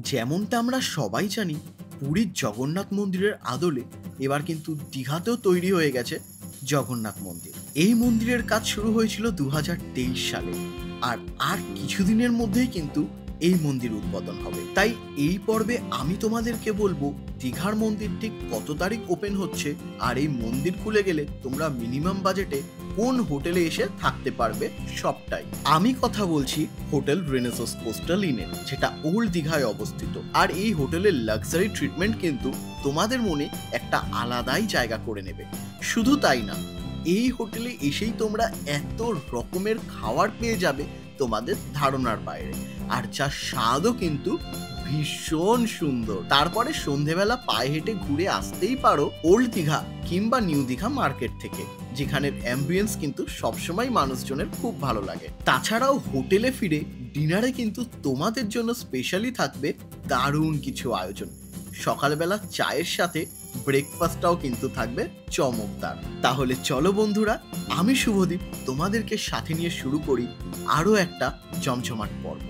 যেমনটা আমরা সবাই জানি, পুরীর জগন্নাথ মন্দিরের আদলে এবার কিন্তু দীঘাতেও তৈরি হয়ে গেছে জগন্নাথ মন্দির। এই মন্দিরের কাজ শুরু হয়েছিল 2023 সালে, আর কিছুদিনের মধ্যেই কিন্তু এই মন্দির উদ্বোধন হবে। তাই এই পর্বে আমি তোমাদেরকে বলবো দীঘার মন্দির ঠিক কত তারিখ ওপেন হচ্ছে, আর এই মন্দির খুলে গেলে তোমরা মিনিমাম বাজেটে কোন হোটেলে এসে থাকতে পারবে সবটাই। আমি কথা বলছি হোটেল রেনেসাঁস কোস্টাল ইনের, যেটা ওল্ড দীঘায় অবস্থিত। আর এই হোটেলের লাক্সারি ট্রিটমেন্ট কিন্তু তোমাদের মনে একটা আলাদাই জায়গা করে নেবে। শুধু তাই না, এই হোটেলে এসেই তোমরা এত রকমের খাবার পেয়ে যাবে তোমাদের ধারণার বাইরে, আর যার স্বাদও কিন্তু ভীষণ সুন্দর। তারপরে সন্ধেবেলা পায়ে হেঁটে ঘুরে আসতেই পারো ওল্ড দীঘা কিংবা নিউ দীঘা মার্কেট থেকে, যেখানের অ্যাম্বিয়েন্স কিন্তু সবসময় মানুষজনের খুব ভালো লাগে। তাছাড়াও হোটেলে ফিরে ডিনারে কিন্তু তোমাদের জন্য স্পেশালি থাকবে দারুণ কিছু আয়োজন। সকালবেলা চায়ের সাথে ব্রেকফাস্টটাও কিন্তু থাকবে চমকদার। তাহলে চলো বন্ধুরা, আমি শুভদীপ তোমাদেরকে সাথে নিয়ে শুরু করি আরো একটা জমজমাট পর্ব।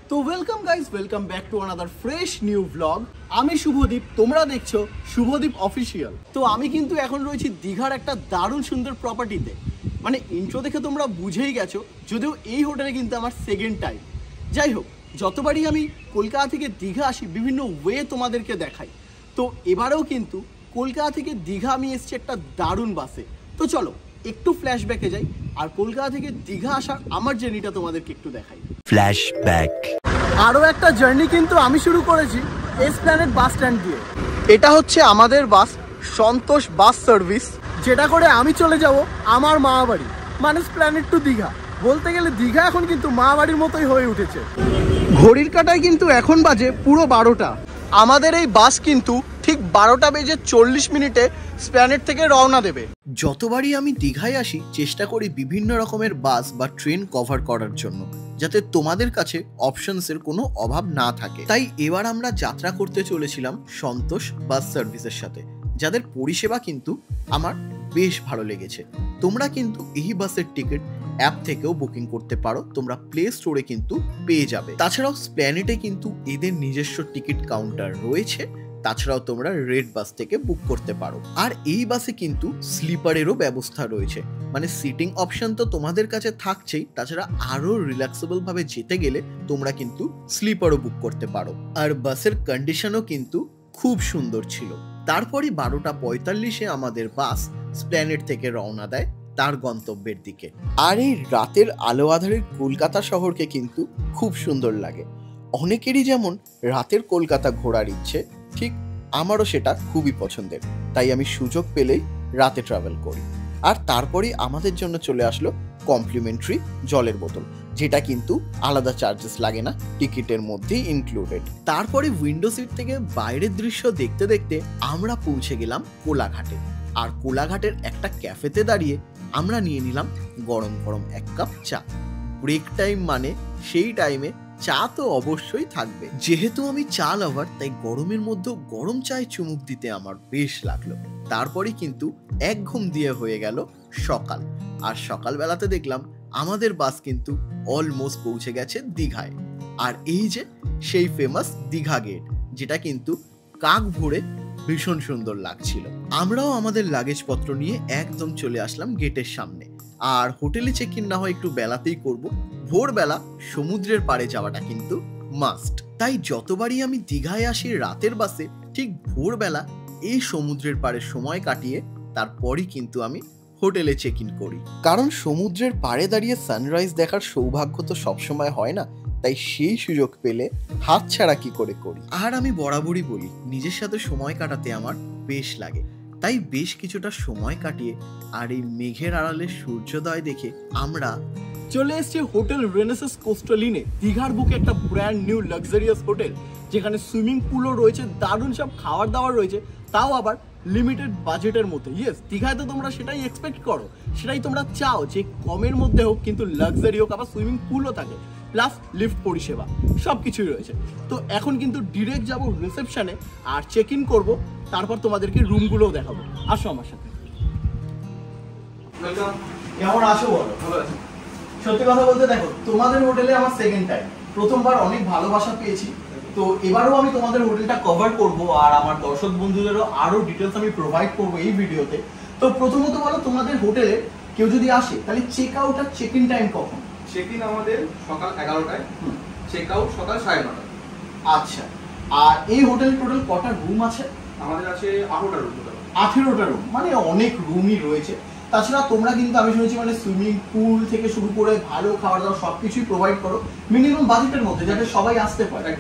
তো welcome guys, welcome back to another fresh new blog. আমি শুভদীপ, তোমরা দেখছো শুভদীপ অফিসিয়াল। তো আমি কিন্তু এখন রয়েছি দীঘার একটা দারুণ সুন্দর প্রপার্টিতে। মানে ইন্ট্রো দেখে তোমরা বুঝেই গেছো, যদিও এই হোটেলে কিন্তু আমার সেকেন্ড টাইম। যাই হোক, যতবারই আমি কলকাতা থেকে দীঘা আসি বিভিন্ন ওয়ে তোমাদেরকে দেখাই। তো এবারেও কিন্তু কলকাতা থেকে দীঘা আমি এসেছি একটা দারুণ বাসে। তো চলো একটু ফ্ল্যাশব্যাকে যাই, আর কলকাতা থেকে দীঘা আসার আমার জার্নিটা তোমাদেরকে একটু দেখাই। ফ্ল্যাশব্যাক। আরও একটা জার্নি কিন্তু আমি শুরু করেছি এসপ্ল্যানেড বাস স্ট্যান্ড দিয়ে। এটা হচ্ছে আমাদের বাস, সন্তোষ বাস সার্ভিস, যেটা করে আমি চলে যাব আমার মা বাড়ি, মানে এসপ্ল্যানেড টু দীঘা। বলতে গেলে দীঘা এখন কিন্তু মা বাড়ির মতোই হয়ে উঠেছে। ঘড়ির কাঁটায় কিন্তু এখন বাজে পুরো 12টা। আমাদের এই বাস কিন্তু ঠিক 12টা বেজে 40 মিনিটে এসপ্ল্যানেড থেকে রওনা দেবে। যতবারই আমি দীঘায় আসি চেষ্টা করি বিভিন্ন রকমের বাস বা ট্রেন কভার করার জন্য, যাতে তোমাদের কাছে অপশনসের কোনো অভাব না থাকে। তাই এবার আমরা যাত্রা করতে চলেছিলাম সন্তোষ বাস সার্ভিসের সাথে, যাদের পরিষেবা কিন্তু আমার বেশ ভালো লেগেছে। তোমরা কিন্তু এই বাসের টিকিট অ্যাপ থেকেও বুকিং করতে পারো, তোমরা প্লে স্টোরে কিন্তু পেয়ে যাবে। তাছাড়াও এসপ্ল্যানেডে কিন্তু এদের নিজস্ব টিকিট কাউন্টার রয়েছে। তাছাড়াও তোমরা রেড বাস থেকে বুক করতে পারো। আর এই বাসে কিন্তু স্লিপারেরও ব্যবস্থা রয়েছে, মানে সিটিং অপশন তো তোমাদের কাছে থাকছেই, তাছাড়া আরো রিল্যাক্সেবল ভাবে যেতে গেলে তোমরা কিন্তু স্লিপারও বুক করতে পারো। আর বাসের কন্ডিশনও কিন্তু খুব সুন্দর ছিল। তারপরই 12:45 আমাদের বাস এসপ্ল্যানেড থেকে রওনা দেয় তার গন্তব্যের দিকে। আর এই রাতের আলো আধারের কলকাতা শহরকে কিন্তু খুব সুন্দর লাগে। অনেকেরই যেমন রাতের কলকাতা ঘোরার ইচ্ছে, ঠিক আমারও সেটা খুবই পছন্দের। তাই আমি সুযোগ পেলেই রাতে ট্রাভেল করি। আর তারপরেই আমাদের জন্য চলে আসলো কমপ্লিমেন্টারি জলের বোতল, যেটা কিন্তু আলাদা চার্জেস লাগে না, টিকিটের মধ্যেই ইনক্লুডেড। তারপরে উইন্ডো সিট থেকে বাইরের দৃশ্য দেখতে দেখতে আমরা পৌঁছে গেলাম কোলাঘাটে। আর কোলাঘাটের একটা ক্যাফেতে দাঁড়িয়ে আমরা নিয়ে নিলাম গরম গরম এক কাপ চা। ব্রেক টাইম মানে সেই টাইমে চা তো অবশ্যই থাকবে। যেহেতু আমি চা লাভার, তাই গরমের মধ্যেও গরম চায়ে চুমুক দিতে আমার বেশ লাগলো। তারপরে কিন্তু এক ঘুম দিয়ে হয়ে গেল সকাল। আর সকালবেলাতে দেখলাম আমাদের বাস কিন্তু অলমোস্ট পৌঁছে গেছে দীঘায়। আর এই যে সেই ফেমাস দীঘা গেট, যেটা কিন্তু কাক ভরে ভীষণ সুন্দর লাগছিল। আমরাও আমাদের লাগেজপত্র নিয়ে একদম চলে আসলাম গেটের সামনে। আর হোটেলে চেক ইন না হয় একটু বেলাতেই করব, ভোরবেলা সমুদ্রের পাড়ে যাওয়াটা কিন্তু মাস্ট। তাই যতবারই আমি দীঘায় আসি রাতের বাসে, ঠিক ভোরবেলা এই সমুদ্রের পাড়ে সময় কাটিয়ে তারপরই কিন্তু আমি হোটেলে চেক ইন করি। কারণ সমুদ্রের পাড়ে দাঁড়িয়ে সানরাইজ দেখার সৌভাগ্য তো সবসময় হয় না, তাই সেই সুযোগ পেলে হাতছাড়া কি করে করি। আর আমি বরাবরই বলি, নিজের সাথে সময় কাটাতে আমার বেশ লাগে। তাই বেশ কিছুটা সময় কাটিয়ে আর এই মেঘের আড়ালে সূর্যোদয় দেখে আমরা চলে এসেছি হোটেল রেনেসাঁস কোস্টাল ইনে। দীঘার বুকে একটা ব্র্যান্ড নিউ লাক্সারিয়াস হোটেল, যেখানে সুইমিং পুলও রয়েছে, দারুণ সব খাবার দাবার রয়েছে, তাও আবার লিমিটেড বাজেটের মধ্যে। ইয়েস, দীঘায় তো তোমরা সেটাই এক্সপেক্ট করো, সেটাই তোমরা চাও যে কমের মধ্যে হোক, কিন্তু লাক্সারি হোক, আবার সুইমিং পুলও থাকে, প্লাস লিফট পরিষেবা, সব কিছুই রয়েছে। তো এখন কিন্তু ডিরেক্ট যাবো রিসেপশনে আর চেক ইন করবো, তারপর তোমাদেরকে রুমগুলোও দেখাবো। আসো আমার সাথে। কেমন আছো বলো? সত্যি কথা বলতে দেখো, তোমাদের হোটেলে আমার সেকেন্ড টাইম, প্রথমবার অনেক ভালোবাসা পেয়েছি। তো এবারও আমি তোমাদের হোটেলটা কভার করব, আর আমার দর্শক বন্ধুদেরও আরো ডিটেলস আমি প্রোভাইড করব এই ভিডিওতে। তো প্রথমত বলো, তোমাদের হোটেলে কেউ যদি আসে তাহলে চেক আউট আর চেক ইন টাইম কখন? চেক ইন আমাদের সকাল 11টায়, চেক আউট সকাল 9:30। আচ্ছা, আর এই হোটেল টোটাল কটা রুম আছে? আমাদের আছে 18টা রুম। 18টা রুম, মানে অনেক রুমই রয়েছে। তাছাড়া তোমরা কিন্তু আমি শুনেছি মানে সুইমিং পুল থেকে শুরু করে ভালো খাবার দাবার সবকিছুই প্রোভাইড করো মিনিমাম বাজেটের মধ্যে, যাতে সবাই আসতে পারে।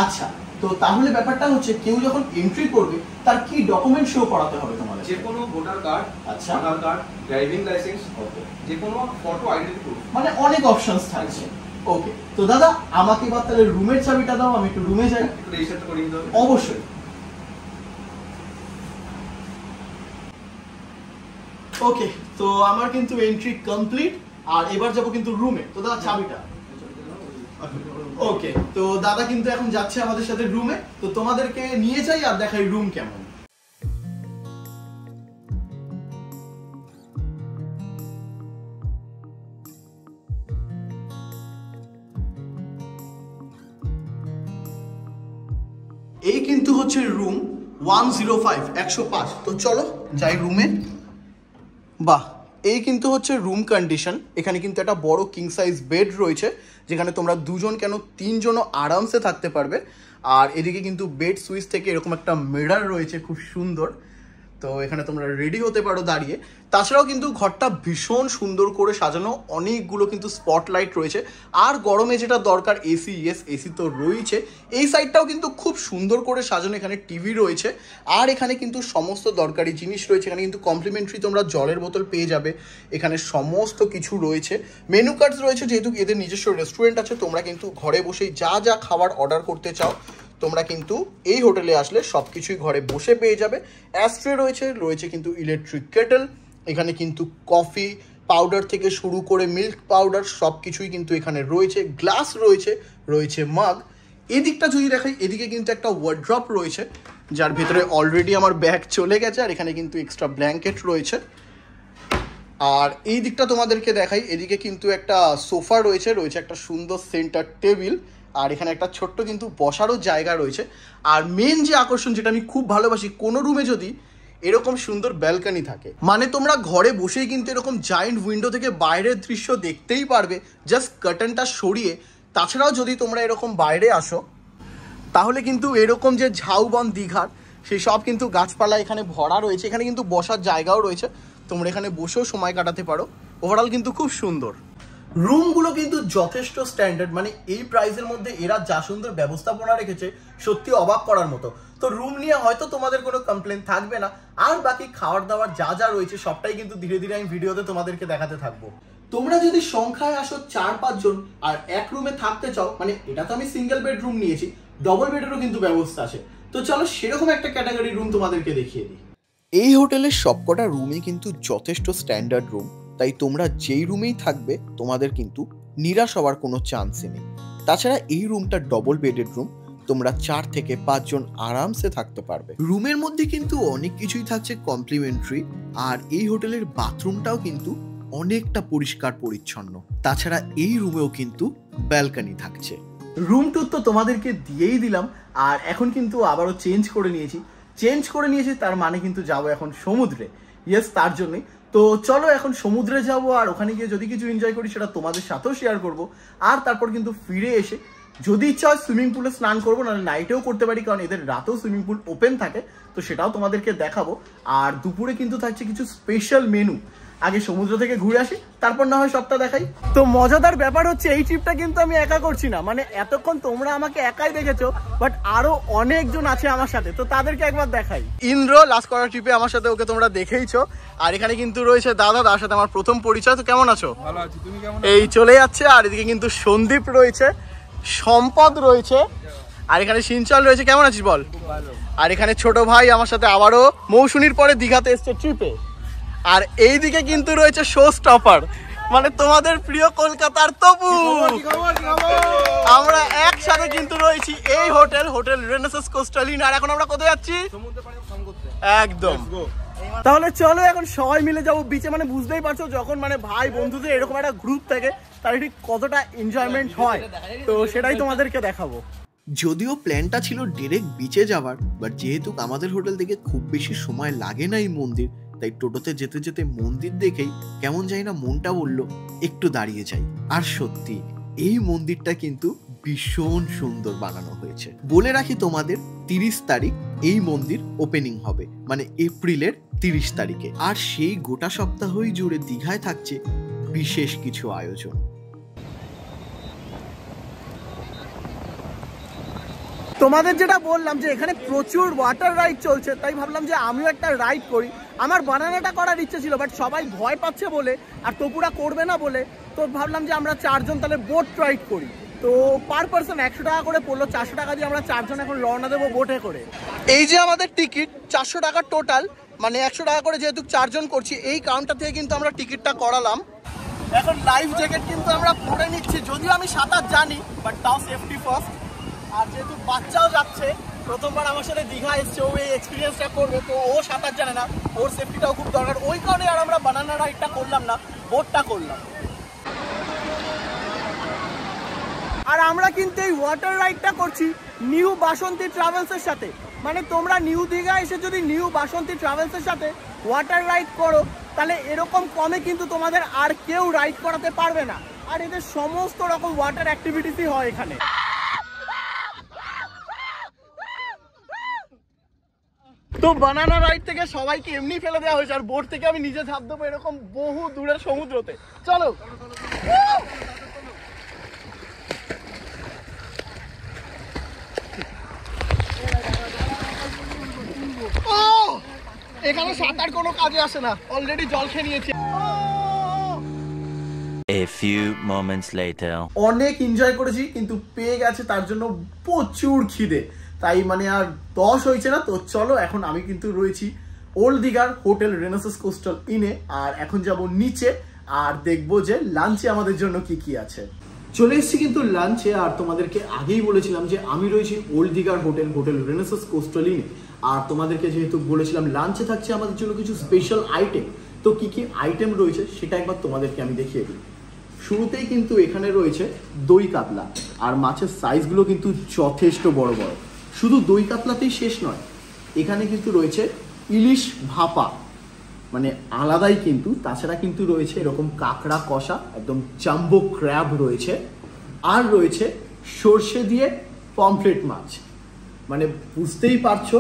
আচ্ছা, তো তাহলে ব্যাপারটা হচ্ছে কেউ যখন এন্ট্রি করবে তার কি ডকুমেন্ট শো করাতে হবে তোমাদের? যে কোনো ভোটার কার্ড, আচ্ছা, আধার কার্ড, ড্রাইভিং লাইসেন্স, ওকে, যে কোনো ফটো আইডেন্টি প্রুফ, মানে অনেক অপশনস থাকছে। ওকে, তো দাদা আমাকে এবার তাহলে রুমের চাবিটা দাও, আমি একটু রুমে যাই। একটু রেজিস্টার করে নিতে হবে। অবশ্যই। ওকে, তো আমার কিন্তু এন্ট্রি কমপ্লিট, আর এবার যাব কিন্তু রুমে। তো দাদা চাবিটা। ওকে, তো দাদা কিন্তু এখন যাচ্ছে আমাদের সাথে রুমে। তো তোমাদেরকে নিয়ে যাই আর দেখাই রুম কেমন। এই কিন্তু হচ্ছে রুম 105, 105। তো চলো যাই রুমে। বাহ, এই কিন্তু হচ্ছে রুম কন্ডিশন। এখানে কিন্তু একটা বড় কিং সাইজ বেড রয়েছে, যেখানে তোমরা দুজন কেন তিনজনও আরামসে থাকতে পারবে। আর এদিকে কিন্তু বেড সুইচ থেকে এরকম একটা মিরর রয়েছে, খুব সুন্দর। তো এখানে তোমরা রেডি হতে পারো দাঁড়িয়ে। তাছাড়াও কিন্তু ঘরটা ভীষণ সুন্দর করে সাজানো, অনেকগুলো কিন্তু স্পটলাইট রয়েছে। আর গরমে যেটা দরকার এসি, ইয়েস এসি তো রয়েছে। এই সাইডটাও কিন্তু খুব সুন্দর করে সাজানো, এখানে টিভি রয়েছে। আর এখানে কিন্তু সমস্ত দরকারি জিনিস রয়েছে। এখানে কিন্তু কমপ্লিমেন্টারি তোমরা জলের বোতল পেয়ে যাবে। এখানে সমস্ত কিছু রয়েছে, মেনু কার্ডস রয়েছে, যেহেতু এদের নিজস্ব রেস্টুরেন্ট আছে। তোমরা কিন্তু ঘরে বসেই যা যা খাবার অর্ডার করতে চাও তোমরা কিন্তু এই হোটেলে আসলে সব কিছুই ঘরে বসে পেয়ে যাবে। অ্যাস্ট্রে রয়েছে, রয়েছে কিন্তু ইলেকট্রিক কেটল। এখানে কিন্তু কফি পাউডার থেকে শুরু করে মিল্ক পাউডার সব কিছুই কিন্তু এখানে রয়েছে। গ্লাস রয়েছে, রয়েছে মাগ। এদিকটা যদি দেখাই, এদিকে কিন্তু একটা ওয়ার্ড্রপ রয়েছে, যার ভিতরে অলরেডি আমার ব্যাগ চলে গেছে। আর এখানে কিন্তু এক্সট্রা ব্ল্যাঙ্কেট রয়েছে। আর এই দিকটা তোমাদেরকে দেখাই, এদিকে কিন্তু একটা সোফা রয়েছে, রয়েছে একটা সুন্দর সেন্টার টেবিল। আর এখানে একটা ছোট্ট কিন্তু বসারও জায়গা রয়েছে। আর মেন যে আকর্ষণ, যেটা আমি খুব ভালোবাসি, কোনো রুমে যদি এরকম সুন্দর ব্যালকনি থাকে, মানে তোমরা ঘরে বসেই কিন্তু এরকম জায়েন্ট উইন্ডো থেকে বাইরের দৃশ্য দেখতেই পারবে, জাস্ট কার্টেনটা সরিয়ে। তাছাড়াও যদি তোমরা এরকম বাইরে আসো, তাহলে কিন্তু এরকম যে ঝাউবন দীঘার সেই সব কিন্তু গাছপালা এখানে ভরা রয়েছে। এখানে কিন্তু বসার জায়গাও রয়েছে, তোমরা এখানে বসেও সময় কাটাতে পারো। ওভারঅল কিন্তু খুব সুন্দর। রুমগুলো কিন্তু যথেষ্ট স্ট্যান্ডার্ড, মানে এই প্রাইসের মধ্যে এরা যা সুন্দর ব্যবস্থাপনা রেখেছে সত্যি অবাক করার মতো। তো রুম নিয়ে হয়তো তোমাদের কোনো কমপ্লেন থাকবে না। আর বাকি খাবার দাবার যা যা রয়েছে সবটাই কিন্তু ধীরে ধীরে আমি ভিডিওতে তোমাদেরকে দেখাতে থাকবো। তোমরা যদি সংখ্যায় আসো 4-5 জন আর এক রুমে থাকতে চাও, মানে এটা তো আমি সিঙ্গেল বেডরুম নিয়েছি, ডবল বেডেরও কিন্তু ব্যবস্থা আছে। তো চলো সেরকম একটা ক্যাটাগরি রুম তোমাদেরকে দেখিয়ে দিই। এই হোটেলের সবকটা রুমই কিন্তু যথেষ্ট স্ট্যান্ডার্ড রুম, তাই তোমরা যেই রুমেই থাকবে তোমাদের কিন্তু নিরাশ হওয়ার কোনো চান্সই নেই। তাছাড়া এই রুমটা ডবল বেডেড রুম, তোমরা 4 থেকে 5 জন আরামসে থাকতে পারবে। রুমের মধ্যে কিন্তু অনেক কিছুই থাকছে কমপ্লিমেন্টারি। আর এই হোটেলের বাথরুমটাও কিন্তু অনেকটা পরিষ্কার পরিচ্ছন্ন। তাছাড়া এই রুমেও কিন্তু ব্যালকনি থাকছে। রুম টুর তো তোমাদেরকে দিয়েই দিলাম, আর এখন কিন্তু আবারও চেঞ্জ করে নিয়েছি। তার মানে কিন্তু যাবো এখন সমুদ্রে। ইয়েস, তার জন্যই। তো চলো এখন সমুদ্রে যাব, আর ওখানে গিয়ে যদি কিছু এনজয় করি সেটা তোমাদের সাথেও শেয়ার করব। আর তারপর কিন্তু ফিরে এসে যদি ইচ্ছা হয় সুইমিং পুলে স্নান করবো, নাহলে নাইটেও করতে পারি, কারণ এদের রাতেও সুইমিং পুল ওপেন থাকে। তো সেটাও তোমাদেরকে দেখাবো। আর দুপুরে কিন্তু থাকছে কিছু স্পেশাল মেনু। আগে সমুদ্র থেকে ঘুরে আসি, তারপর না হয় সবটা দেখাই। তো মজাদার ব্যাপার হচ্ছে এই ট্রিপটা কিন্তু আমি একা করছি না, মানে এতক্ষণ তোমরা আমাকে একাই দেখেছো, বাট আরো অনেকজন আছে আমার সাথে। তো তাদেরকে একবার দেখাই। ইন্দ্র লাস্ট করার ট্রিপে আমার সাথে, ওকে তোমরা দেখেইছো। আর এখানে কিন্তু রয়েছে দাদা, তার সাথে আমার প্রথম পরিচয়। তো কেমন আছো? ভালো আছি, তুমি কেমন? এই চলে যাচ্ছে। আর এদিকে কিন্তু সন্দীপ রয়েছে, সম্পদ রয়েছে, আর এখানে সিঞ্চল রয়েছে। কেমন আছিস বল? আর এখানে ছোট ভাই আমার সাথে আবারও মৌসুমীর পরে দীঘাতে এসছে ট্রিপে। আর এইদিকে কিন্তু রয়েছে শো স্টপার, মানে তোমাদের প্রিয় কলকাতার তপু। আমরা একসাথে কিন্তু রয়েছি এই হোটেল রেনেসাস কোস্টাল ইন। আর এখন আমরা কোথায় যাচ্ছি? একদম। তাহলে চলো এখন সবাই মিলে যাবো বিচে। মানে বুঝতেই পারছো, যখন মানে ভাই বন্ধুদের এরকম একটা গ্রুপ থাকে তাহলে ঠিক কতটা এনজয়মেন্ট হয় তো সেটাই তোমাদেরকে দেখাবো। যদিও প্ল্যানটা ছিল ডিরেক্ট বিচে যাওয়ার, বাট যেহেতু আমাদের হোটেল থেকে খুব বেশি সময় লাগে না এই মন্দির, তাই টোটোতে যেতে যেতে মন্দির দেখেই কেমন জানি না মনটা বলল একটু দাঁড়িয়ে যাই। আর সত্যি এই মন্দিরটা কিন্তু ভীষণ সুন্দর বানানো হয়েছে। বলে রাখি তোমাদের 30 তারিখ এই মন্দির ওপেনিং হবে, মানে এপ্রিলের 30 তারিখে। আর সেই গোটা সপ্তাহই জুড়ে দীঘায় থাকছে বিশেষ কিছু আয়োজন। তোমাদের যেটা বললাম যে এখানে প্রচুর ওয়াটার রাইড চলছে, তাই ভাবলাম যে আমিও একটা রাইড করি। আমার বানানাটা করার ইচ্ছে ছিল, বাট সবাই ভয় পাচ্ছে বলে আর তপুরা করবে না বলে, তো ভাবলাম যে আমরা 4 জন তাহলে বোট রাইড করি। তো পার পার্সন 100 টাকা করে পড়লো, 400 টাকা দিয়ে আমরা 4 জন এখন রওনা দেবো বোটে করে। এই যে আমাদের টিকিট 400 টাকা টোটাল, মানে 100 টাকা করে যেহেতু 4 জন করছি, এই কাউন্টার থেকে কিন্তু আমরা টিকিটটা করালাম। এখন লাইফ জ্যাকেট কিন্তু আমরা পরে নিচ্ছি, যদিও আমি সাঁতার জানি বাট তাও সেফটি ফার্স্ট। আর যেহেতু বাচ্চাও যাচ্ছে, প্রথমবার আমার সাথে দীঘা এসছে, ও এই এক্সপিরিয়েন্সটা করবে, তো ও সাঁতার জানে না, ওর সেফটিটাও খুব দরকার। ওই কারণে আর আমরা বানানা রাইডটা করলাম না, বোটটা করলাম। আর আমরা কিন্তু এই ওয়াটার রাইডটা করছি নিউ বাসন্তী ট্রাভেলসের সাথে। মানে তোমরা নিউ দীঘা এসে যদি নিউ বাসন্তী ট্রাভেলসের সাথে ওয়াটার রাইড করো, তাহলে এরকম কমে কিন্তু তোমাদের আর কেউ রাইড করাতে পারবে না। আর এদের সমস্ত রকম ওয়াটার অ্যাক্টিভিটিসই হয় এখানে। তো বানানা রাইড থেকে সবাইকে এমনি ফেলে দেওয়া হয়েছে, আর বোট থেকে আমি নিজে ঝাঁপ দেবো এরকম বহু দূরের সমুদ্রতে। চলো এখানে সাঁতার কোনো কাজে আসে না, অলরেডি জল খেয়ে নিয়েছি। A few moments later. অনেক এনজয় করেছি, কিন্তু পেয়ে গেছে তার জন্য প্রচুর খিদে, তাই মানে আর 10 হয়েছে না। তো চলো এখন আমি কিন্তু রয়েছি ওল্ড দীঘার হোটেল রেনেসাস কোস্টাল ইনে, আর এখন যাব নিচে আর দেখবো যে লাঞ্চে আমাদের জন্য কি কি আছে। চলে এসেছি কিন্তু লাঞ্চে, আর তোমাদেরকে আগেই বলেছিলাম যে আমি রয়েছি ওল্ড দীঘার হোটেল রেনেসাস কোস্টাল ইনে। আর তোমাদেরকে যেহেতু বলেছিলাম লাঞ্চে থাকছে আমাদের জন্য কিছু স্পেশাল আইটেম, তো কি কি আইটেম রয়েছে সেটা একবার তোমাদেরকে আমি দেখিয়ে দিই। শুরুতেই কিন্তু এখানে রয়েছে দই কাতলা, আর মাছের সাইজগুলো কিন্তু যথেষ্ট বড় বড়। শুধু দই কাতলাতেই শেষ নয়, এখানে কিন্তু রয়েছে ইলিশ ভাপা, মানে আলাদাই কিন্তু। তাছাড়া কিন্তু রয়েছে এরকম কাঁকড়া কষা, একদম জাম্বো ক্র্যাব রয়েছে, আর রয়েছে সর্ষে দিয়ে পমফ্রেট মাছ। মানে বুঝতেই পারছো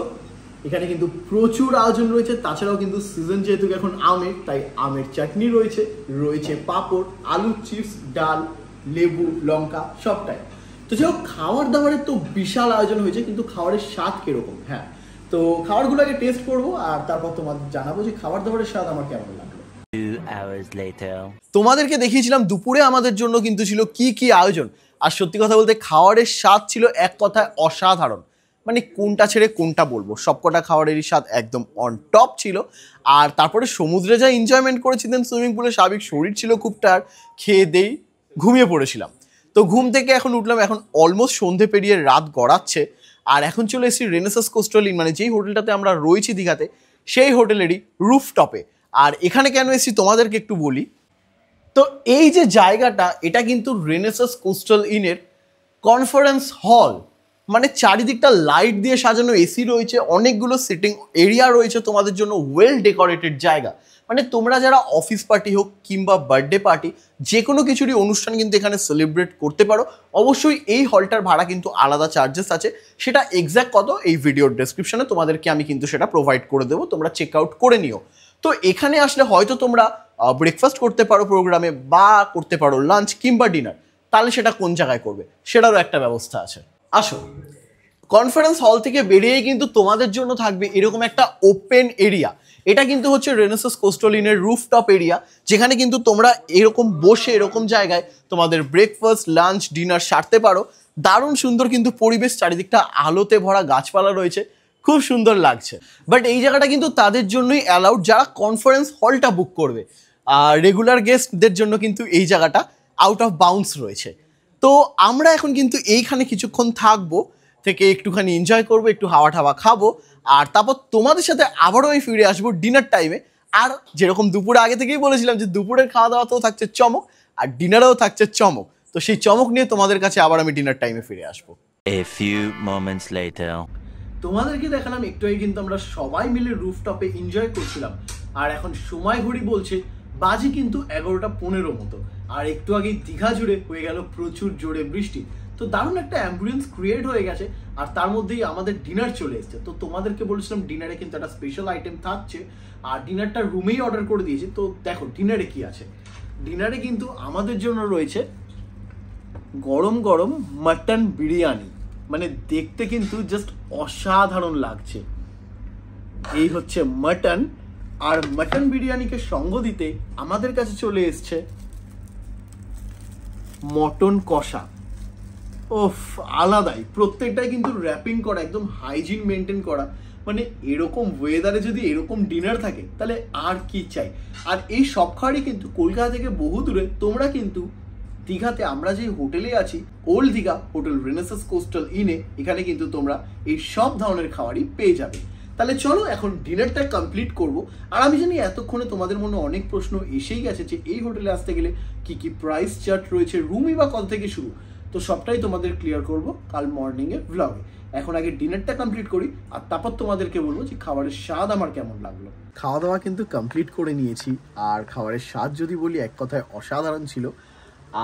এখানে কিন্তু প্রচুর আয়োজন রয়েছে। তাছাড়াও কিন্তু সিজন যেহেতু এখন আমের, তাই আমের চাটনি রয়েছে, রয়েছে পাঁপড়, আলু চিপস, ডাল, লেবু, লঙ্কা সবটাই। তো যাই হোক, খাবার দাবারের তো বিশাল আয়োজন হয়েছে, কিন্তু খাবারের স্বাদ কিরকম, হ্যাঁ তো খাবারগুলো আগে টেস্ট করবো আর তারপর তোমাদের জানাবো যে খাবার দাবারের স্বাদ আমার কেমন লাগলো। 2 hours later. তোমাদেরকে দেখিয়েছিলাম দুপুরে আমাদের জন্য কিন্তু ছিল কি কি আয়োজন, আর সত্যি কথা বলতে খাবারের স্বাদ ছিল এক কথায় অসাধারণ। মানে কোনটা ছেড়ে কোনটা বলবো, সবকটা খাবারেরই স্বাদ একদম অন টপ ছিল। আর তারপরে সমুদ্রে যা এনজয়মেন্ট করেছিলেন, সুইমিং পুলে স্বাভাবিক শরীর ছিল খুব টায়ার্ড, খেয়ে দেই ঘুমিয়ে পড়েছিলাম। তো ঘুম থেকে এখন উঠলাম, এখন অলমোস্ট সন্ধে পেরিয়ে রাত গড়াচ্ছে, আর এখন চলে এসেছি রেনেসাস কোস্টাল ইন, মানে যেই হোটেলটাতে আমরা রয়েছি দীঘাতে, সেই হোটেলেরই রুফটপে। আর এখানে কেন এসেছি তোমাদেরকে একটু বলি। তো এই যে জায়গাটা, এটা কিন্তু রেনেসাস কোস্টাল ইনের কনফারেন্স হল, মানে চারিদিকটা লাইট দিয়ে সাজানো, এসি রয়েছে, অনেকগুলো সিটিং এরিয়া রয়েছে তোমাদের জন্য, ওয়েল ডেকোরেটেড জায়গা। মানে তোমরা যারা অফিস পার্টি হোক কিংবা বার্থডে পার্টি, যে কোনো কিছুরই অনুষ্ঠান কিন্তু এখানে সেলিব্রেট করতে পারো। অবশ্যই এই হলটার ভাড়া কিন্তু আলাদা চার্জেস আছে, সেটা এক্স্যাক্ট কত এই ভিডিওর ডেসক্রিপশনে তোমাদেরকে আমি কিন্তু সেটা প্রোভাইড করে দেবো, তোমরা চেক আউট করে নিও। তো এখানে আসলে হয়তো তোমরা ব্রেকফাস্ট করতে পারো প্রোগ্রামে, বা করতে পারো লাঞ্চ কিংবা ডিনার, তাহলে সেটা কোন জায়গায় করবে সেটারও একটা ব্যবস্থা আছে। আসো, কনফারেন্স হল থেকে বেরিয়েই কিন্তু তোমাদের জন্য থাকবে এরকম একটা ওপেন এরিয়া। এটা কিন্তু হচ্ছে রেনেসাস কোস্টাল ইনের রুফটপ এরিয়া, যেখানে কিন্তু তোমরা এরকম বসে এরকম জায়গায় তোমাদের ব্রেকফাস্ট, লাঞ্চ, ডিনার সারতে পারো। দারুণ সুন্দর কিন্তু পরিবেশ, চারিদিকটা আলোতে ভরা, গাছপালা রয়েছে, খুব সুন্দর লাগছে। বাট এই জায়গাটা কিন্তু তাদের জন্যই অ্যালাউড যারা কনফারেন্স হলটা বুক করবে, আর রেগুলার গেস্টদের জন্য কিন্তু এই জায়গাটা আউট অফ বাউন্ডস রয়েছে। তো আমরা এখন কিন্তু এইখানে কিছুক্ষণ থাকবো, থেকে একটুখানি এনজয় করবো, একটু হাওয়া ঠাওয়া খাবো, আর তারপর তোমাদের সাথে আবারও আমি ফিরে আসবো ডিনার টাইমে। আর যেরকম দুপুরে আগে থেকেই বলেছিলাম যে দুপুরের খাওয়া দাওয়াতেও থাকছে চমক, আর ডিনারেও থাকছে চমক। তো সেই চমক নিয়ে তোমাদের কাছে আবার আমি ডিনার টাইমে ফিরে আসবো। A few moments later. তোমাদেরকে দেখালাম একটু আগে কিন্তু আমরা সবাই মিলে রুফটপে এনজয় করছিলাম, আর এখন সময় ঘড়ি বলছে বাজে কিন্তু 11:15 মতো, আর একটু আগেই দীঘা জুড়ে হয়ে গেল প্রচুর জোরে বৃষ্টি। তো দারুণ একটা অ্যাম্বিয়েন্স ক্রিয়েট হয়ে গেছে, আর তার মধ্যেই আমাদের ডিনার চলে এসেছে। তো তোমাদেরকে বলেছিলাম ডিনারে কিন্তু একটা স্পেশাল আইটেম থাকছে, আর ডিনারটা রুমেই অর্ডার করে দিয়েছি। তো দেখো ডিনারে কি আছে। ডিনারে কিন্তু আমাদের জন্য রয়েছে গরম গরম মাটন বিরিয়ানি, মানে দেখতে কিন্তু জাস্ট অসাধারণ লাগছে। এই হচ্ছে মাটন, আর মাটন বিরিয়ানিকে সঙ্গ দিতে আমাদের কাছে চলে এসছে মটন কষা। ওফ, আলাদাই, প্রত্যেকটাই কিন্তু র্যাপিং করা, একদম হাইজিন মেনটেন করা। মানে এরকম ওয়েদারে যদি এরকম ডিনার থাকে তাহলে আর কি চাই। আর এই সব খাবারই কিন্তু কলকাতা থেকে বহু দূরে তোমরা কিন্তু দীঘাতে আমরা যে হোটেলে আছি, old Digha hotel Renaissance coastal ইনে, এখানে কিন্তু তোমরা এই সব ধরনের খাবারই পেয়ে যাবে। তাহলে চলো এখন ডিনারটা কমপ্লিট করব। আর আমি জানি এতক্ষণে তোমাদের মনে অনেক প্রশ্ন এসেই গেছে যে এই হোটেলে আসতে গেলে কি কি প্রাইস চার্ট রয়েছে, রুমই বা কত থেকে শুরু। তো সবটাই তোমাদের ক্লিয়ার করব কাল মর্নিংয়ে ব্লগে। এখন আগে ডিনারটা কমপ্লিট করি, আর তারপর তোমাদেরকে বলবো যে খাবারের স্বাদ আমার কেমন লাগলো। খাওয়া দাওয়া কিন্তু কমপ্লিট করে নিয়েছি, আর খাবারের স্বাদ যদি বলি এক কথায় অসাধারণ ছিল।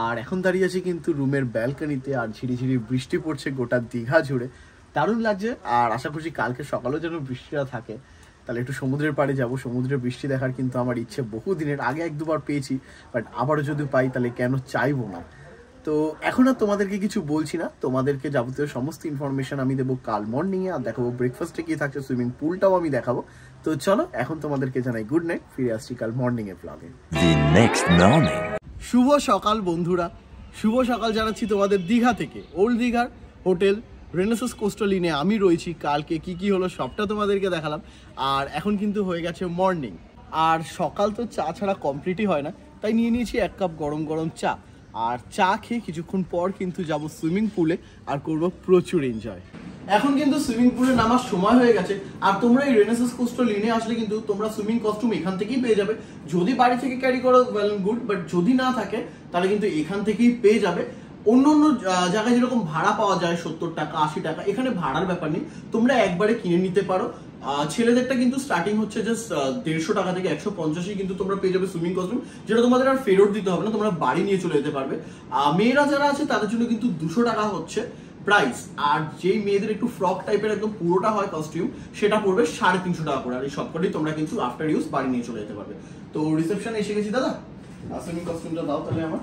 আর এখন দাঁড়িয়ে আছি কিন্তু রুমের ব্যালকনিতে, আর ঝিরিঝিরি বৃষ্টি পড়ছে গোটা দীঘা জুড়ে, দারুণ লাগছে। আর আশা করছি কালকে সকালেও যেন বৃষ্টিটা থাকে, তাহলে একটু সমুদ্রের পাড়ে যাব। সমুদ্রের বৃষ্টি দেখার কিন্তু আমার ইচ্ছে বহু দিনের, আগে 1-2বার পেয়েছি, বাট আবারও যদি পাই তাহলে কেন চাইবো না। তো এখন আর তোমাদেরকে কিছু বলছি না, তোমাদেরকে যাবতীয় সমস্ত ইনফরমেশন আমি দেবো কাল মর্নিংয়ে, আর দেখাবো ব্রেকফাস্টে কি থাকছে, সুইমিং পুলটাও আমি দেখাবো। তো চলো এখন তোমাদেরকে জানাই গুড নাইট, ফিরে আসছি কাল মর্নিংয়ে ব্লগে। The next morning. শুভ সকাল বন্ধুরা, শুভ সকাল জানাচ্ছি তোমাদের দীঘা থেকে, ওল্ড দীঘার হোটেল রেনেসাস কোস্টাল ইনে আমি রয়েছি। কালকে কি কি হলো সবটা তোমাদেরকে দেখালাম, আর এখন কিন্তু হয়ে গেছে মর্নিং। আর সকাল তো চা ছাড়া কমপ্লিটই হয় না, তাই নিয়ে নিয়েছি 1 কাপ গরম গরম চা। আর চা খেয়ে কিছুক্ষণ পর কিন্তু যাব সুইমিং পুলে, আর করব প্রচুর এনজয়। এখন কিন্তু সুইমিং পুলে নামার সময় হয়ে গেছে, আর তোমরা এই রেনেসাস কোস্টাল ইনে আসলে কিন্তু তোমরা সুইমিং কস্টিউম এখান থেকেই পেয়ে যাবে। যদি বাড়ি থেকে ক্যারি করো ওয়েল গুড, বাট যদি না থাকে তাহলে কিন্তু এখান থেকেই পেয়ে যাবে। অন্য অন্য জায়গায় যেরকম ভাড়া পাওয়া যায় 70 টাকা 80 টাকা, এখানে ভাড়ার ব্যাপার নেই, তোমরা একবারে কিনে নিতে পারো। ছেলেদেরটা কিন্তু স্টার্টিং হচ্ছে জাস্ট 150 টাকা থেকে 150 কিন্তু তোমরা পেয়ে যাবে সুইমিং কস্টিউম, যেটা তোমাদের আর ফেরত দিতে হবে না, তোমরা বাড়ি নিয়ে চলে যেতে পারবে। মেয়েরা যারা আছে তাদের জন্য কিন্তু 200 টাকা হচ্ছে প্রাইস, আর যেই মেয়েদের একটু ফ্রক টাইপের একদম পুরোটা হয় কস্টিউম, সেটা পড়বে 350 টাকা করে। আর এই সবকটাই তোমরা কিন্তু আফটার ইউজ বাড়ি নিয়ে চলে যেতে পারবে। তো রিসেপশনে এসে গেছি দাদা, সুইমিং কস্টিউমটা দাও তাহলে আমার।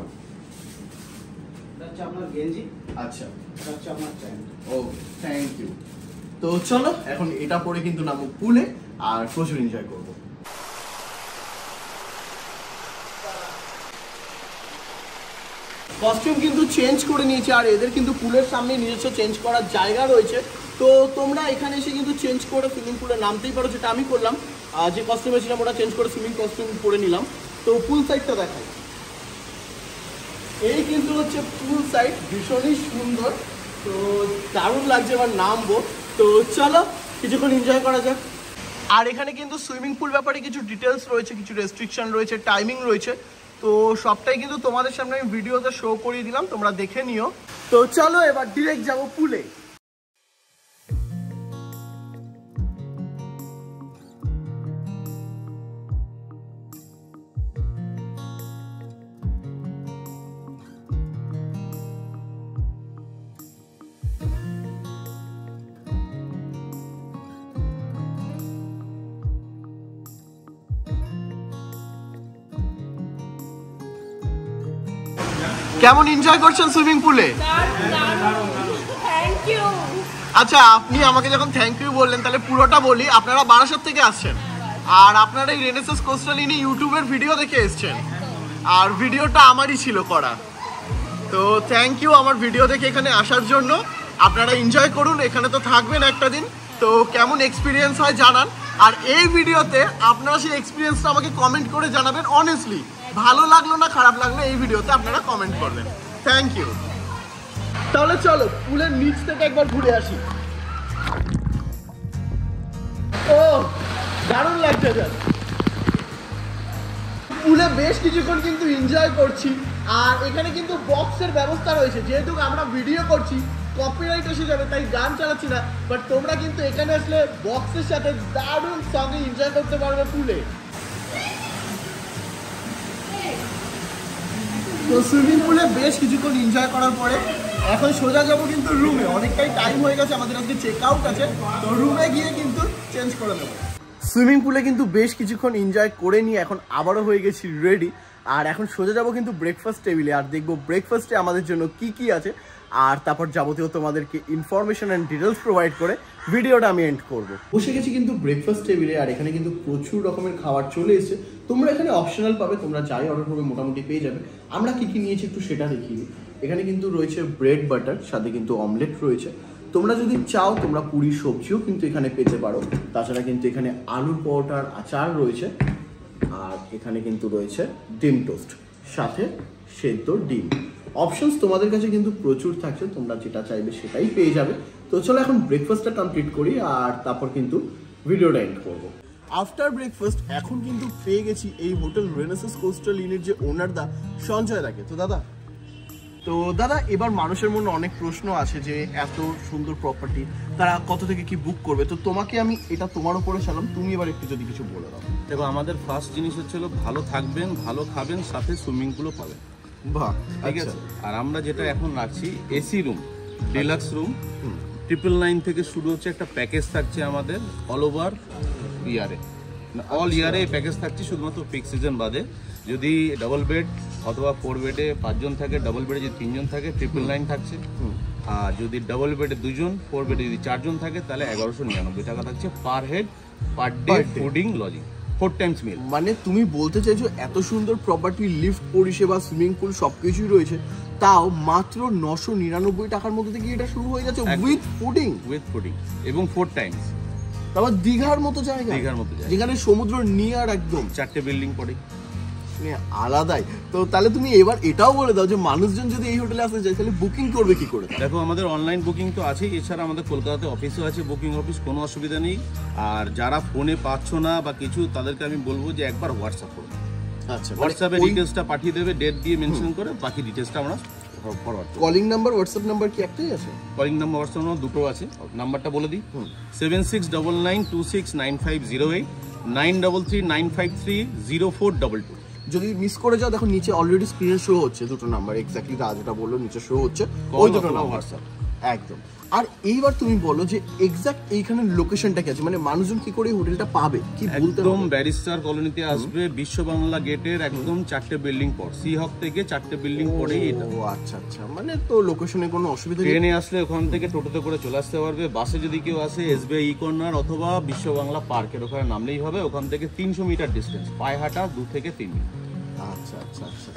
আপনার গেঞ্জি, আচ্ছা হচ্ছে আপনার প্যান্ট। Okay, thank you. তো চলো এখন এটা পরে কিন্তু নামো পুলে, আর প্রচুর এনজয় করবো। কস্টিউম কিন্তু চেঞ্জ করে নিয়েছে, আর এদের কিন্তু পুলের সামনে নিজস্ব চেঞ্জ করার জায়গা রয়েছে। তো তোমরা এখানে এসে কিন্তু চেঞ্জ করে সুইমিং পুলে নামতেই পারো, যেটা আমি করলাম। যে কস্টিউমে ছিলাম ওটা চেঞ্জ করে সুইমিং কস্টিউম পরে নিলাম। তো পুল সাইডটা দেখাই, এই কিন্তু হচ্ছে পুল সাইড, ভীষণই সুন্দর। তো দারুণ লাগছে, এবার নামবো। তো চলো কিছুক্ষণ এনজয় করা যাক। আর এখানে কিন্তু সুইমিং পুল ব্যাপারে কিছু ডিটেলস রয়েছে, কিছু রেস্ট্রিকশন রয়েছে, টাইমিং রয়েছে। তো সবটাই কিন্তু তোমাদের সামনে আমি ভিডিওতে শো করিয়ে দিলাম, তোমরা দেখে নিও। তো চলো এবার ডিরেক্ট যাবো পুলে। কেমন এনজয় করছেন সুইমিং পুলে? Thank you. আচ্ছা, আপনি আমাকে যখন থ্যাংক ইউ বললেন তাহলে পুরোটা বলি। আপনারা বারাসাত থেকে আসছেন, আর আপনারা এই রেনেসাস কোস্টাল ইনে ইউটিউবের ভিডিও দেখে এসেছেন, আর ভিডিওটা আমারই ছিল করা। তো থ্যাংক ইউ আমার ভিডিও দেখে এখানে আসার জন্য। আপনারা এনজয় করুন, এখানে তো থাকবেন একটা দিন। তো কেমন এক্সপিরিয়েন্স হয় জানান, আর এই ভিডিওতে আপনারা সেই এক্সপিরিয়েন্সটা আমাকে কমেন্ট করে জানাবেন। অনেস্টলি ভালো লাগলো না খারাপ লাগলো এই ভিডিওতে আপনারা কমেন্ট করবেন। Thank you. তাহলে চলো পুলের নিচ থেকে একবার ঘুরে আসি। ও দারুণ লাগছে স্যার, পুলে বেশ কিছুক্ষণ কিন্তু এনজয় করছি। আর এখানে কিন্তু বক্সের ব্যবস্থা রয়েছে, যেহেতু আমরা ভিডিও করছি কপিরাইট এসে যাবে তাই গান চালাচ্ছি না, বাট তোমরা কিন্তু এখানে আসলে বক্সের সাথে দারুণ সঙ্গে এনজয় করতে পারবে পুলে। তো সুইমিং পুলে বেশ কিছুক্ষণ এনজয় করার পরে এখন সোজা যাবো কিন্তু রুমে, অনেকটাই টাইম হয়ে গেছে, আমাদের আজকে চেক আউট আছে, তো রুমে গিয়ে কিন্তু চেঞ্জ করে নেবো। সুইমিং পুলে কিন্তু বেশ কিছুক্ষণ এনজয় করে নিয়ে এখন আবারও হয়ে গেছি রেডি, আর এখন সোজা যাবো কিন্তু ব্রেকফাস্ট টেবিলে, আর দেখবো ব্রেকফাস্টে আমাদের জন্য কি কি আছে, আর তারপর যাবতীয় তোমাদেরকে ইনফরমেশন অ্যান্ড ডিটেলস প্রোভাইড করে ভিডিওটা আমি এন্ড করবো। বসে গেছি কিন্তু ব্রেকফাস্ট টেবিলে, আর এখানে কিন্তু প্রচুর রকমের খাবার চলে এসেছে, তোমরা এখানে অপশনাল পাবে, তোমরা যাই অর্ডার করবে মোটামুটি পেয়ে যাবে। আমরা কি কি নিয়েছি একটু সেটা দেখিয়ে দিই। এখানে কিন্তু রয়েছে ব্রেড বাটার, সাথে কিন্তু অমলেট রয়েছে, তোমরা যদি চাও তোমরা পুরি সবজিও কিন্তু এখানে পেতে পারো। তাছাড়া কিন্তু এখানে আলুর পরোটার আচার রয়েছে, আর এখানে কিন্তু রয়েছে ডিম টোস্ট, সাথে সেদ্ধ ডিম। অপশনস তোমাদের কাছে কিন্তু প্রচুর থাকছে, তোমরা যেটা চাইবে সেটাই পেয়ে যাবে। তো চলো এখন ব্রেকফাস্টটা কমপ্লিট করি, আর তারপর কিন্তু ভিডিওটা এন্ড করবো। আফটার ব্রেকফাস্ট এখন কিন্তু পেয়ে গেছি এই হোটেল রেনেসাস কোস্টাল ইনের যে ওনার দা সঞ্জয় দাকে। তো দাদা এবার মানুষের মনে অনেক প্রশ্ন আছে যে এত সুন্দর প্রপার্টি তারা কত থেকে কি বুক করবে, তো তোমাকে আমি এটা তোমার উপরে ছাড়লাম, তুমি এবার একটু যদি কিছু বলে দাও। দেখো, আমাদের ফার্স্ট জিনিস হচ্ছিল ভালো থাকবেন, ভালো খাবেন, সাথে সুইমিং পুলও পাবেন। বাহ, ঠিক আছে। আর আমরা যেটা এখন রাখছি এসি রুম, ডিলাক্স রুম, 999 থেকে শুরু হচ্ছে, একটা প্যাকেজ থাকছে আমাদের অল ওভার ইয়ারে, অল ইয়ারে এই প্যাকেজ থাকছে, শুধুমাত্র পিক সিজন বাদে। যদি ডাবল বেড অথবা 4 বেডে 5 জন থাকে, ডাবল বেডে যদি 3 জন থাকে 999 থাকছে, আর যদি ডাবল বেডে 2 জন, 4 বেডে যদি 4 জন থাকে তাহলে 1199 টাকা থাকছে per head, per day, fooding, lodging, 4 times meal. মানে তুমি বলতে চাইছো এত সুন্দর প্রপার্টি, লিফট পরিষেবা, সুইমিং পুল সবকিছুই রয়েছে, তাও মাত্র 999 টাকার মধ্যে থেকে এটা শুরু হয়ে যাচ্ছে উইথ ফুডিং এবং 4 টাইমস। তারপর দীঘার মতো জায়গা, যেখানে সমুদ্র নিয়ার একদম, 4টে বিল্ডিং পড়ে, আলাদাই। তো তাহলে তুমি এবার এটাও বলে দাও যে মানুষজন যদি এই হোটেলে আসতে চায় তাহলে বুকিং করবে কি করে? দেখো, আমাদের অনলাইন বুকিং তো আছেই, এছাড়া আমাদের কলকাতাতে অফিসও আছে, বুকিং অফিস, কোনো অসুবিধা নেই। আর যারা ফোনে পাচ্ছ না বা কিছু, তাদেরকে আমি বলবো যে একবার হোয়াটসঅ্যাপ করো। আচ্ছা, হোয়াটসঅ্যাপে ডিটেলসটা পাঠিয়ে দেবে, ডেট দিয়ে মেনশন করে, বাকি ডিটেলসটা আমরা ফরওয়ার্ড করব। কলিং নাম্বার, হোয়াটসঅ্যাপ নাম্বার কি একটাই আছে? কলিং নাম্বার, হোয়াটসঅ্যাপ নাম্বার দুটো আছে। নাম্বারটা বলে দিই, 7699269508, 9339530422। যদি মিস করে যাও, দেখো নিচে অলরেডি স্ক্রিনে শো হচ্ছে দুটো নাম্বার, এক্স্যাক্টলি যা যেটা বললো নিচে শো হচ্ছে, ওই দুটো নাম্বার হোয়াটসঅ্যাপ একদম। আর এইবার তুমি বলো যে এক্স্যাক্ট এইখানে লোকেশনটা কি আছে, মানে মানুষজন কি করে হোটেলটা পাবে, কি বলতে? একদম ব্যারিস্টার কলোনিতে আসবে, বিশ্ব বাংলা গেটের একদম 4টে বিল্ডিং পর, সি হক থেকে 4টে বিল্ডিং পরেই এটা। ও আচ্ছা আচ্ছা, মানে তো লোকেশনে কোনো অসুবিধা নেই। ট্রেনে আসলে ওখান থেকে টোটোতে করে চলে আসতে পারবে, বাসে যদি কেউ আসে এসবিআই ই কর্নার অথবা বিশ্ব বাংলা পার্কের ওখানে নামলেই হবে, ওখান থেকে 300 মিটার ডিস্টেন্স, পায়ে হাঁটা 2 থেকে 3 মিনিট। আচ্ছা আচ্ছা আচ্ছা,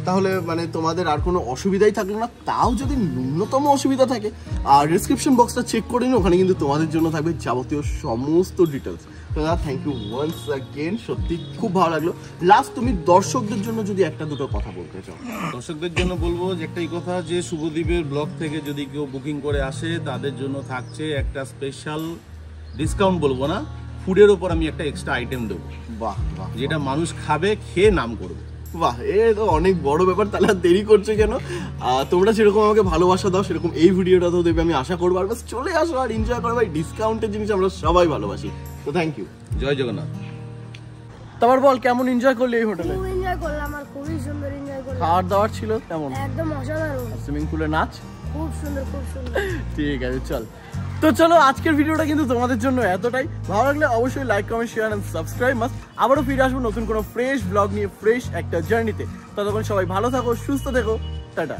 তাহলে মানে তোমাদের আর কোনো অসুবিধাই থাকলো না। তাও যদি ন্যূনতম অসুবিধা থাকে, আর ডেসক্রিপশন বক্সটা চেক করে নিন, ওখানে কিন্তু তোমাদের জন্য থাকবে যাবতীয় সমস্ত ডিটেলস। তো দাদা থ্যাংক ইউ ওয়ান্স অ্যাগেন, সত্যি খুব ভালো লাগলো। লাস্ট তুমি দর্শকদের জন্য যদি একটা দুটো কথা বলতে চাও। দর্শকদের জন্য বলবো যে একটাই কথা, যে শুভদ্বীপের ব্লগ থেকে যদি কেউ বুকিং করে আসে তাদের জন্য থাকছে একটা স্পেশাল ডিসকাউন্ট, বলবো না, ফুডের ওপর আমি একটা এক্সট্রা আইটেম দেবো। বাহ বাহ, যেটা মানুষ খাবে, খেয়ে নাম করবে। বাহ, এ তো অনেক বড় ব্যাপার। তাহলে আর দেরি করছে কেন? তোমরা যেরকম আমাকে ভালোবাসা দাও সেরকম এই ভিডিওটাতেও দেবে, আমি আশা করবো। আর বাস চলে আসো আর এনজয় করো ভাই, ডিসকাউন্টের জিনিস আমরা সবাই ভালোবাসি। তো থ্যাংক ইউ, জয় জগন্নাথ। তারপর বল, কেমন এনজয় করলি এই হোটেলে? খুব এনজয় করলাম, আর খুবই সুন্দর এনজয় করলাম। খাওয়ার দাওয়ার ছিল কেমন? একদম অসাধারণ। সুইমিং পুলে নাচ খুব সুন্দর, খুব সুন্দর। ঠিক আছে, চল। তো চলো, আজকের ভিডিওটা কিন্তু তোমাদের জন্য এতটাই। ভালো লাগলে অবশ্যই like, comment, share and subscribe must. আবারও ফিরে আসবো নতুন কোনো ফ্রেশ ব্লগ নিয়ে, ফ্রেশ একটা জার্নিতে। ততক্ষণ সবাই ভালো থাকো, সুস্থ থেকো, টাটা।